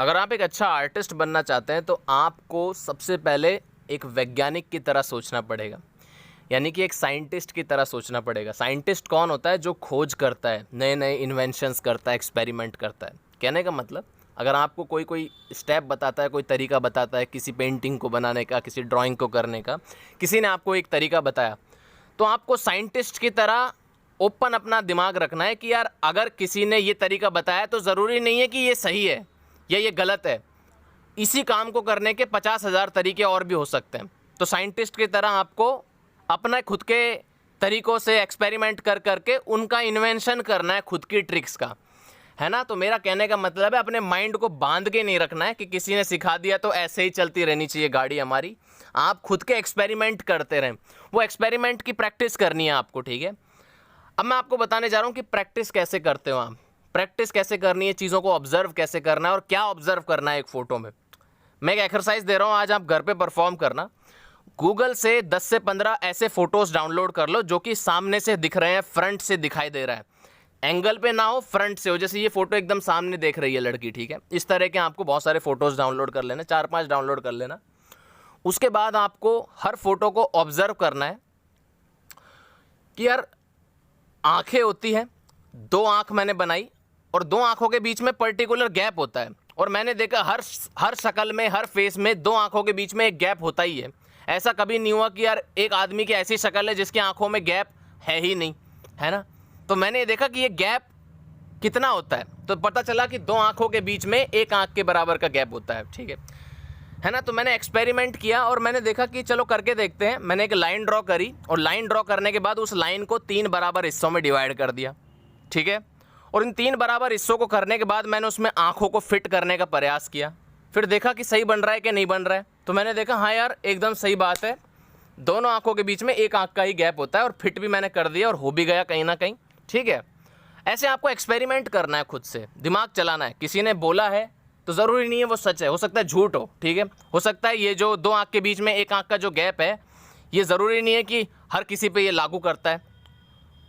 अगर आप एक अच्छा आर्टिस्ट बनना चाहते हैं तो आपको सबसे पहले एक वैज्ञानिक की तरह सोचना पड़ेगा, यानी कि एक साइंटिस्ट की तरह सोचना पड़ेगा। साइंटिस्ट कौन होता है? जो खोज करता है, नए नए इन्वेंशंस करता है, एक्सपेरिमेंट करता है। कहने का मतलब, अगर आपको कोई स्टेप बताता है, कोई तरीका बताता है किसी पेंटिंग को बनाने का, किसी ड्राइंग को करने का, किसी ने आपको एक तरीका बताया, तो आपको साइंटिस्ट की तरह ओपन अपना दिमाग रखना है कि यार अगर किसी ने ये तरीका बताया तो ज़रूरी नहीं है कि ये सही है या ये गलत है। इसी काम को करने के 50,000 तरीके और भी हो सकते हैं। तो साइंटिस्ट की तरह आपको अपना खुद के तरीक़ों से एक्सपेरिमेंट कर करके उनका इन्वेंशन करना है, खुद की ट्रिक्स का, है ना। तो मेरा कहने का मतलब है अपने माइंड को बांध के नहीं रखना है कि किसी ने सिखा दिया तो ऐसे ही चलती रहनी चाहिए गाड़ी हमारी। आप खुद के एक्सपेरिमेंट करते रहें, वो एक्सपेरिमेंट की प्रैक्टिस करनी है आपको, ठीक है। अब मैं आपको बताने जा रहा हूँ कि प्रैक्टिस कैसे करते हो आप, प्रैक्टिस कैसे करनी है, चीज़ों को ऑब्जर्व कैसे करना है और क्या ऑब्जर्व करना है एक फ़ोटो में। मैं एक एक्सरसाइज दे रहा हूँ, आज आप घर पे परफॉर्म करना। गूगल से 10 से 15 ऐसे फ़ोटोज़ डाउनलोड कर लो जो कि सामने से दिख रहे हैं, फ्रंट से दिखाई दे रहा है, एंगल पे ना हो, फ्रंट से हो। जैसे ये फ़ोटो एकदम सामने देख रही है लड़की, ठीक है। इस तरह के आपको बहुत सारे फ़ोटोज़ डाउनलोड कर लेना, 4-5 डाउनलोड कर लेना। उसके बाद आपको हर फोटो को ऑब्जर्व करना है कि यार आंखें होती हैं, 2 आंख मैंने बनाई और 2 आंखों के बीच में पर्टिकुलर गैप होता है। और मैंने देखा हर शक्ल में, हर फेस में 2 आंखों के बीच में एक गैप होता ही है। ऐसा कभी नहीं हुआ कि यार एक आदमी की ऐसी शक्ल है जिसकी आंखों में गैप है ही नहीं, है ना। तो मैंने देखा कि ये गैप कितना होता है, तो पता चला कि 2 आंखों के बीच में 1 आंख के बराबर का गैप होता है, ठीक है ना। तो मैंने एक्सपेरिमेंट किया और मैंने देखा कि चलो करके देखते हैं। मैंने एक लाइन ड्रॉ करी और लाइन ड्रॉ करने के बाद उस लाइन को 3 बराबर हिस्सों में डिवाइड कर दिया, ठीक है। और इन 3 बराबर हिस्सों को करने के बाद मैंने उसमें आंखों को फिट करने का प्रयास किया। फिर देखा कि सही बन रहा है कि नहीं बन रहा है। तो मैंने देखा हाँ यार एकदम सही बात है, दोनों आंखों के बीच में 1 आंख का ही गैप होता है। और फिट भी मैंने कर दिया और हो भी गया कहीं ना कहीं, ठीक है। ऐसे आपको एक्सपेरिमेंट करना है, खुद से दिमाग चलाना है। किसी ने बोला है तो ज़रूरी नहीं है वो सच है, हो सकता है झूठ हो, ठीक है। हो सकता है ये जो 2 आंख के बीच में 1 आंख का जो गैप है, ये ज़रूरी नहीं है कि हर किसी पे ये लागू करता है।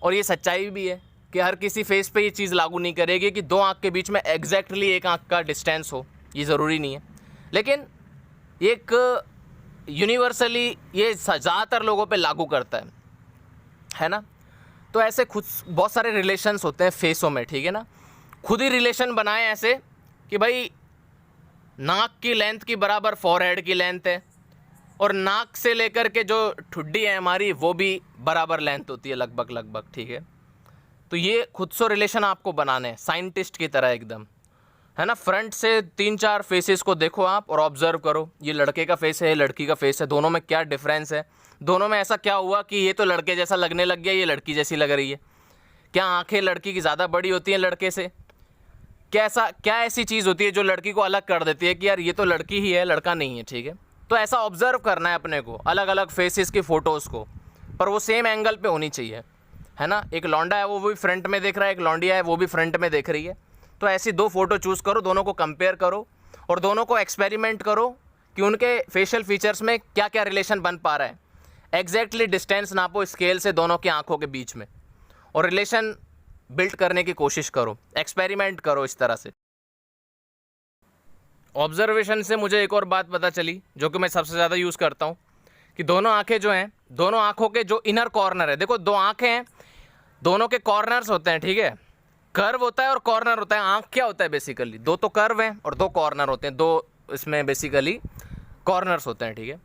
और ये सच्चाई भी है कि हर किसी फेस पे ये चीज़ लागू नहीं करेगी कि 2 आंख के बीच में एग्जैक्टली 1 आंख का डिस्टेंस हो, ये ज़रूरी नहीं है। लेकिन एक यूनिवर्सली ये ज़्यादातर लोगों पे लागू करता है ना। तो ऐसे खुद बहुत सारे रिलेशंस होते हैं फेसों में, ठीक है ना। खुद ही रिलेशन बनाए ऐसे कि भाई नाक की लेंथ की बराबर फॉरहेड की लेंथ है और नाक से लेकर के जो ठुड्डी है हमारी वो भी बराबर लेंथ होती है लगभग, ठीक है। तो ये खुद से रिलेशन आपको बनाने हैं साइंटिस्ट की तरह एकदम, है ना। फ्रंट से 3-4 फेसेस को देखो आप और ऑब्जर्व करो, ये लड़के का फेस है, लड़की का फेस है, दोनों में क्या डिफरेंस है, दोनों में ऐसा क्या हुआ कि ये तो लड़के जैसा लगने लग गया, ये लड़की जैसी लग रही है। क्या आंखें लड़की की ज़्यादा बड़ी होती हैं लड़के से? क्या ऐसी चीज़ होती है जो लड़की को अलग कर देती है कि यार ये तो लड़की ही है, लड़का नहीं है, ठीक है। तो ऐसा ऑब्जर्व करना है अपने को, अलग अलग फेसेस की फ़ोटोज़ को, पर वो सेम एंगल पे होनी चाहिए, है ना। एक लौंडा है वो भी फ्रंट में देख रहा है, एक लौंडिया है वो भी फ्रंट में देख रही है। तो ऐसी 2 फ़ोटो चूज़ करो, दोनों को कंपेयर करो और दोनों को एक्सपेरिमेंट करो कि उनके फेशियल फीचर्स में क्या क्या रिलेशन बन पा रहा है। एग्जैक्टली डिस्टेंस नापो स्केल से दोनों की आंखों के बीच में और रिलेशन बिल्ड करने की कोशिश करो, एक्सपेरिमेंट करो इस तरह से। ऑब्जर्वेशन से मुझे एक और बात पता चली जो कि मैं सबसे ज़्यादा यूज़ करता हूँ कि दोनों आंखें जो हैं, दोनों आंखों के जो इनर कॉर्नर है, देखो 2 आंखें हैं, दोनों के कॉर्नर्स होते हैं, ठीक है। कर्व होता है और कॉर्नर होता है। आंख क्या होता है बेसिकली? 2 तो कर्व हैं और 2 कॉर्नर होते हैं, 2 इसमें बेसिकली कॉर्नर्स होते हैं, ठीक है।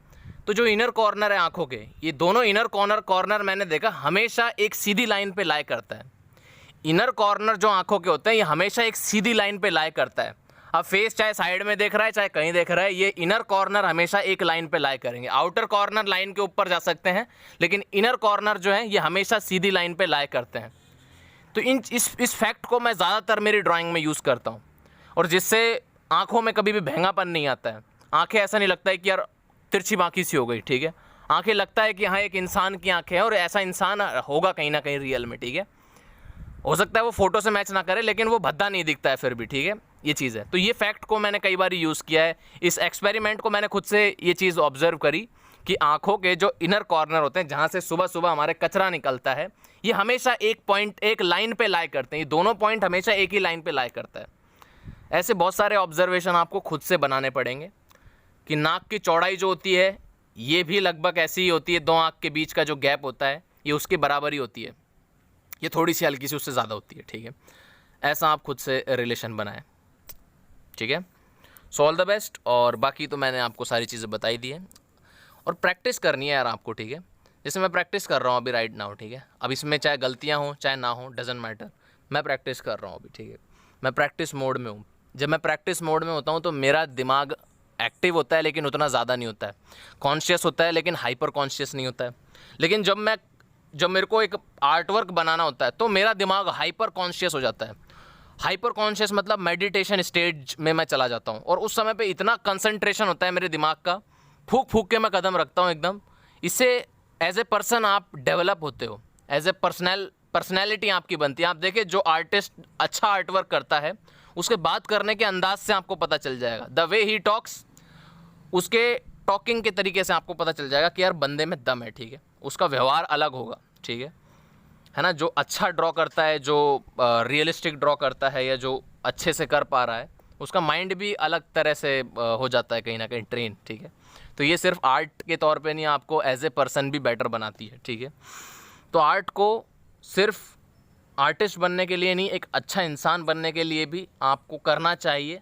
तो जो इनर कॉर्नर है आंखों के, ये दोनों इनर कॉर्नर मैंने देखा हमेशा एक सीधी लाइन पे लाई करता है। इनर कॉर्नर जो आंखों के होते हैं ये हमेशा एक सीधी लाइन पे लाई करता है। अब फेस चाहे साइड में देख रहा है चाहे कहीं देख रहा है, ये इनर कॉर्नर हमेशा एक लाइन पे लाई करेंगे। आउटर कॉर्नर लाइन के ऊपर जा सकते हैं लेकिन इनर कॉर्नर जो है ये हमेशा सीधी लाइन पे लाई करते हैं। तो इस फैक्ट को मैं ज़्यादातर मेरी ड्राइंग में यूज़ करता हूँ और जिससे आँखों में कभी भी भैंगापन नहीं आता है। आँखें ऐसा नहीं लगता है कि यार तिरछी बाँकी सी हो गई, ठीक है। आँखें लगता है कि हाँ एक इंसान की आँखें हैं और ऐसा इंसान होगा कहीं ना कहीं रियल में, ठीक है। हो सकता है वो फ़ोटो से मैच ना करे लेकिन वो भद्दा नहीं दिखता है फिर भी, ठीक है। ये चीज़ है। तो ये फैक्ट को मैंने कई बार यूज़ किया है। इस एक्सपेरिमेंट को मैंने खुद से ये चीज़ ऑब्जर्व करी कि आँखों के जो इनर कॉर्नर होते हैं जहाँ से सुबह सुबह हमारे कचरा निकलता है, ये हमेशा एक लाइन पे लाई करते हैं। ये दोनों पॉइंट हमेशा एक ही लाइन पे लाई करता ऐसे बहुत सारे ऑब्जर्वेशन आपको खुद से बनाने पड़ेंगे कि नाक की चौड़ाई जो होती है ये भी लगभग ऐसी ही होती है, दो आँख के बीच का जो गैप होता है ये उसके बराबर ही होती है, ये थोड़ी सी हल्की सी उससे ज़्यादा होती है, ठीक है। ऐसा आप खुद से रिलेशन बनाएं, ठीक है। So all the best. और बाकी तो मैंने आपको सारी चीज़ें बताई दी है और प्रैक्टिस करनी है यार आपको, ठीक है। जैसे मैं प्रैक्टिस कर रहा हूँ अभी राइट नाउ, ठीक है। अब इसमें चाहे गलतियाँ हों चाहे ना हो, डजेंट मैटर, मैं प्रैक्टिस कर रहा हूँ अभी, ठीक है। मैं प्रैक्टिस मोड में हूँ। जब मैं प्रैक्टिस मोड में होता हूँ तो मेरा दिमाग एक्टिव होता है लेकिन उतना ज़्यादा नहीं होता है, कॉन्शियस होता है लेकिन हाइपर कॉन्शियस नहीं होता है। लेकिन जब मेरे को एक आर्टवर्क बनाना होता है तो मेरा दिमाग हाइपर कॉन्शियस हो जाता है। हाइपर कॉन्शियस मतलब मेडिटेशन स्टेज में मैं चला जाता हूँ और उस समय पे इतना कंसंट्रेशन होता है मेरे दिमाग का, फूक फूक के मैं कदम रखता हूँ एकदम। इससे एज ए पर्सन आप डेवलप होते हो, एज ए पर्सनैलिटी आपकी बनती है। आप देखिए जो आर्टिस्ट अच्छा आर्टवर्क करता है उसके बात करने के अंदाज से आपको पता चल जाएगा, द वे ही टॉक्स, उसके टॉकिंग के तरीके से आपको पता चल जाएगा कि यार बंदे में दम है, ठीक है। उसका व्यवहार अलग होगा, ठीक है ना। जो अच्छा ड्रॉ करता है, जो रियलिस्टिक ड्रॉ करता है या जो अच्छे से कर पा रहा है, उसका माइंड भी अलग तरह से हो जाता है कहीं ना कहीं ट्रेन, ठीक है। तो ये सिर्फ आर्ट के तौर पे नहीं, आपको एज ए पर्सन भी बेटर बनाती है, ठीक है। तो आर्ट को सिर्फ आर्टिस्ट बनने के लिए नहीं, एक अच्छा इंसान बनने के लिए भी आपको करना चाहिए।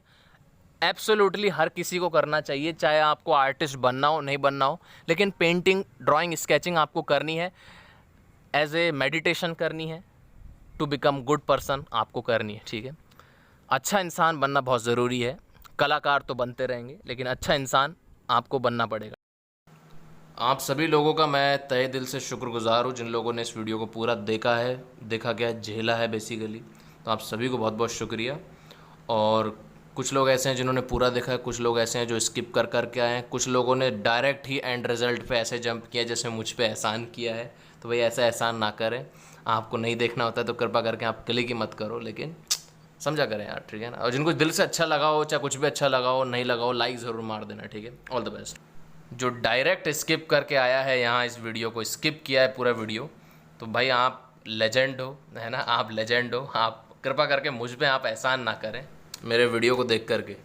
एब्सोल्युटली हर किसी को करना चाहिए, चाहे आपको आर्टिस्ट बनना हो नहीं बनना हो, लेकिन पेंटिंग, ड्राइंग, स्केचिंग आपको करनी है, एज ए मेडिटेशन करनी है, टू बिकम गुड पर्सन आपको करनी है, ठीक है। अच्छा इंसान बनना बहुत ज़रूरी है। कलाकार तो बनते रहेंगे लेकिन अच्छा इंसान आपको बनना पड़ेगा। आप सभी लोगों का मैं तहे दिल से शुक्रगुजार हूँ जिन लोगों ने इस वीडियो को पूरा देखा क्या झेला है बेसिकली। तो आप सभी को बहुत बहुत शुक्रिया। और कुछ लोग ऐसे हैं जिन्होंने पूरा देखा है, कुछ लोग ऐसे हैं जो स्किप कर कर के आए हैं, कुछ लोगों ने डायरेक्ट ही एंड रिज़ल्ट पे ऐसे जंप किया जैसे मुझ पे एहसान किया है। तो भाई ऐसा एहसान ना करें, आपको नहीं देखना होता है तो कृपा करके आप क्लिक ही मत करो, लेकिन समझा करें यार, ठीक है ना। और जिनको दिल से अच्छा लगा हो, चाहे कुछ भी अच्छा लगा हो नहीं लगा हो, लाइक ज़रूर मार देना, ठीक है। All the best. जो डायरेक्ट स्किप करके आया है यहाँ, इस वीडियो को स्किप किया है पूरा वीडियो, तो भाई आप लेजेंड हो, है ना, आप लेजेंड हो। आप कृपा करके मुझ पे आप एहसान ना करें मेरे वीडियो को देख करके।